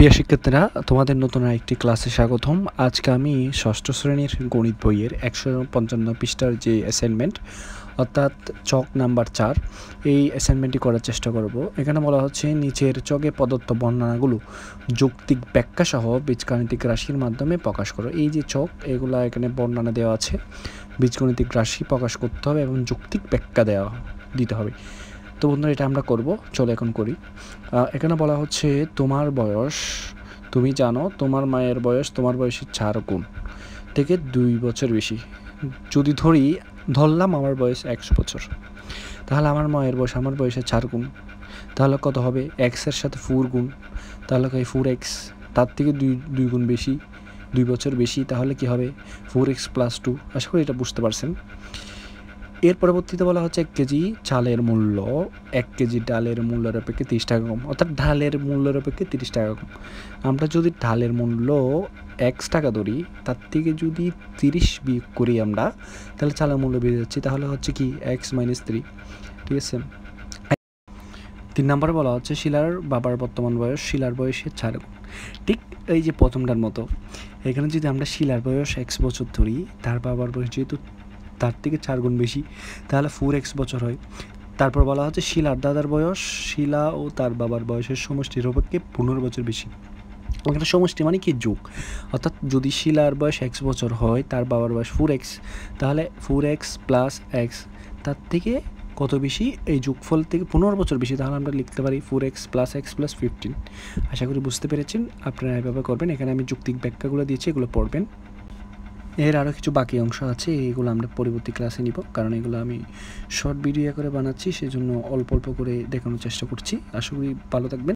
প্রিয় শিক্ষার্থীরা, তোমাদের নতুন আরেকটি ক্লাসে স্বাগতম। আজকে আমি ষষ্ঠ শ্রেণীর গণিত বইয়ের 155 পৃষ্ঠার যে অ্যাসাইনমেন্ট অর্থাৎ চক নাম্বার 4 এই অ্যাসাইনমেন্টটি করার চেষ্টা করব। এখানে বলা হচ্ছে নিচের চকে প্রদত্ত বর্ণনাগুলো যৌক্তিক ব্যাখ্যা সহ বীজগাণিতিক রাশির মাধ্যমে প্রকাশ করো। এই যে চক, এগুলা এখানে বর্ণনা দেওয়া আছে, বীজগণিতিক রাশি প্রকাশ করতে হবে এবং যৌক্তিক ব্যাখ্যা দিতে হবে। তো বন্ধুরা, এটা আমরা করব। চলো এখন করি। এখানে বলা হচ্ছে তোমার বয়স, তুমি জানো তোমার মায়ের বয়স তোমার বয়সের 4 গুণ থেকে 2 বছর বেশি। যদি ধরলাম আমার বয়স 100 বছর, তাহলে আমার মায়ের বয়স আমার বয়সের 4 গুণ, তাহলে কত হবে? এক্সের সাথে 4 গুণ, তাহলে 4x, তার থেকে 2 গুণ বেশি, 2 বছর বেশি, তাহলে কি হবে? 4x + 2। আশা করি এটা বুঝতে পারছেন। এর পরবর্তীতে বলা হচ্ছে 1 কেজি চালের মূল্য 1 কেজি ডালের মূল্যের অপেক্ষা 30 টাকা কম, অর্থাৎ ঢালের মূল্যের অপেক্ষা 30 টাকা কম। আমরা যদি ঢালের মূল্য x টাকা ধরি, তার থেকে যদি 30 বিয়োগ করি আমরা, তাহলে চালের মূল্য বেড়ে যাচ্ছে, তাহলে হচ্ছে কি x - 3। ঠিক আছে। 3 নম্বরে বলা হচ্ছে শিলার বাবার বর্তমান বয়স শিলার বয়সের 4 গুণ। ঠিক এই যে প্রথমটার মতো, এখানে যদি আমরা শিলার বয়স x বছর ধরি, তার বাবার বয়স যেহেতু তার থেকে 4 গুণ বেশি, তাহলে 4x বছর হয়। তারপর বলা হচ্ছে শিলার দাদার বয়স শিলা ও তার বাবার বয়সের সমষ্টির অপেক্ষে 15 বছর বেশি। এখানে সমষ্টি মানে কি? যোগ। অর্থাৎ যদি শিলার বয়স x বছর হয়, তার বাবার বয়স 4x, তাহলে 4x + x তার থেকে কত বেশি? এই যোগফল থেকে 15 বছর বেশি, তাহলে আমরা লিখতে পারি 4x + x + 15। আশা করি বুঝতে পেরেছেন। আপনারা এভাবে করবেন। এখানে আমি যৌক্তিক ব্যাখ্যাগুলো দিয়েছি, এগুলো পড়বেন। এর আরও কিছু বাকি অংশ আছে, এগুলো আমরা পরবর্তী ক্লাসে নিব, কারণ এগুলো আমি শর্ট ভিডিও করে বানাচ্ছি, সেজন্য অল্প অল্প করে দেখানোর চেষ্টা করছি। আশা করি ভালো থাকবেন।